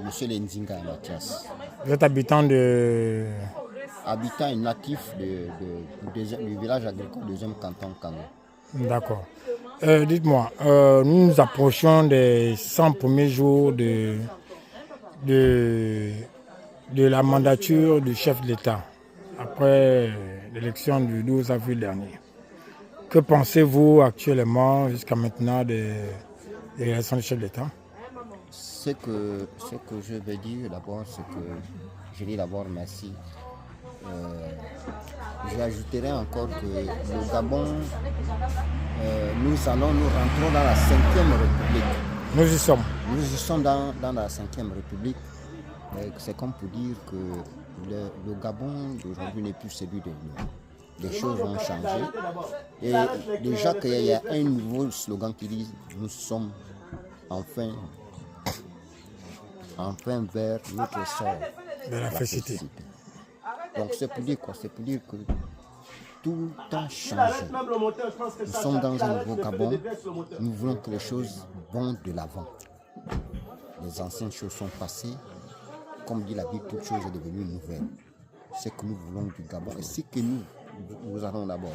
Monsieur Lenzingha Mathias. Vous êtes habitant de... Habitant et natif du village agricole du 2e canton Kango. D'accord. Dites-moi, nous nous approchons des 100 premiers jours de la mandature du chef de l'État, après l'élection du 12 avril dernier. Que pensez-vous actuellement, jusqu'à maintenant, des élections du chef de l'État? Ce que je veux dire d'abord, c'est que je dis d'abord merci. J'ajouterai encore que le Gabon, nous rentrons dans la 5e République. Nous y sommes. Nous y sommes dans la 5e République. C'est comme pour dire que le Gabon d'aujourd'hui n'est plus celui de nous. Les choses ont changé. Et déjà qu'il y a un nouveau slogan qui dit « Nous sommes enfin vers notre sort de la félicité ». Donc c'est pour dire quoi? C'est pour dire que tout a changé. Nous sommes dans un nouveau Gabon. Nous voulons que les choses vont de l'avant. Les anciennes choses sont passées. Comme dit la Bible, toute chose est devenue nouvelle. Ce que nous voulons du Gabon et ce que nous allons d'abord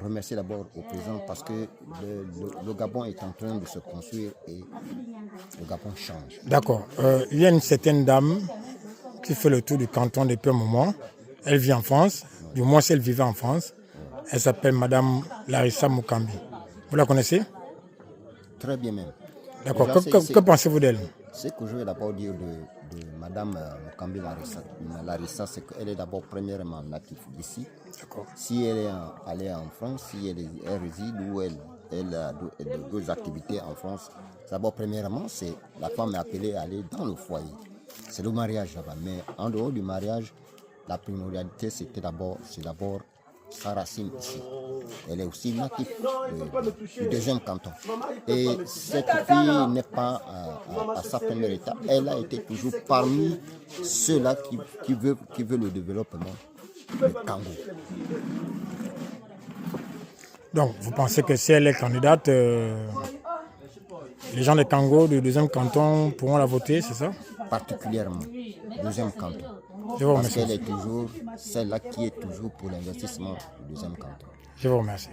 remercier d'abord au président parce que le Gabon est en train de se construire et le Gabon change. D'accord. Il y a une certaine dame qui fait le tour du canton depuis un moment. Elle vit en France, du moins si elle vivait en France. Elle s'appelle Madame Larissa Mukambi. Vous la connaissez? Très bien même. D'accord. Que pensez-vous d'elle? Ce que je vais d'abord dire de Madame Mukambi Larissa, c'est qu'elle est d'abord premièrement native d'ici. Si elle est allée en France, si elle réside ou elle a d'autres activités en France, d'abord premièrement, c'est la femme est appelée à aller dans le foyer. C'est le mariage là-bas. Mais en dehors du mariage, la primordialité, c'est d'abord sa racine ici. Elle est aussi native du 2e canton. Et cette fille n'est pas à sa première étape. Elle a été toujours parmi ceux-là qui veulent le développement du Kango. Donc, vous pensez que si elle est candidate, les gens de Kango du 2e canton pourront la voter, c'est ça? Particulièrement, 2e canton. Parce qu'elle est toujours celle-là qui est toujours pour l'investissement du 2e canton. Je vous remercie.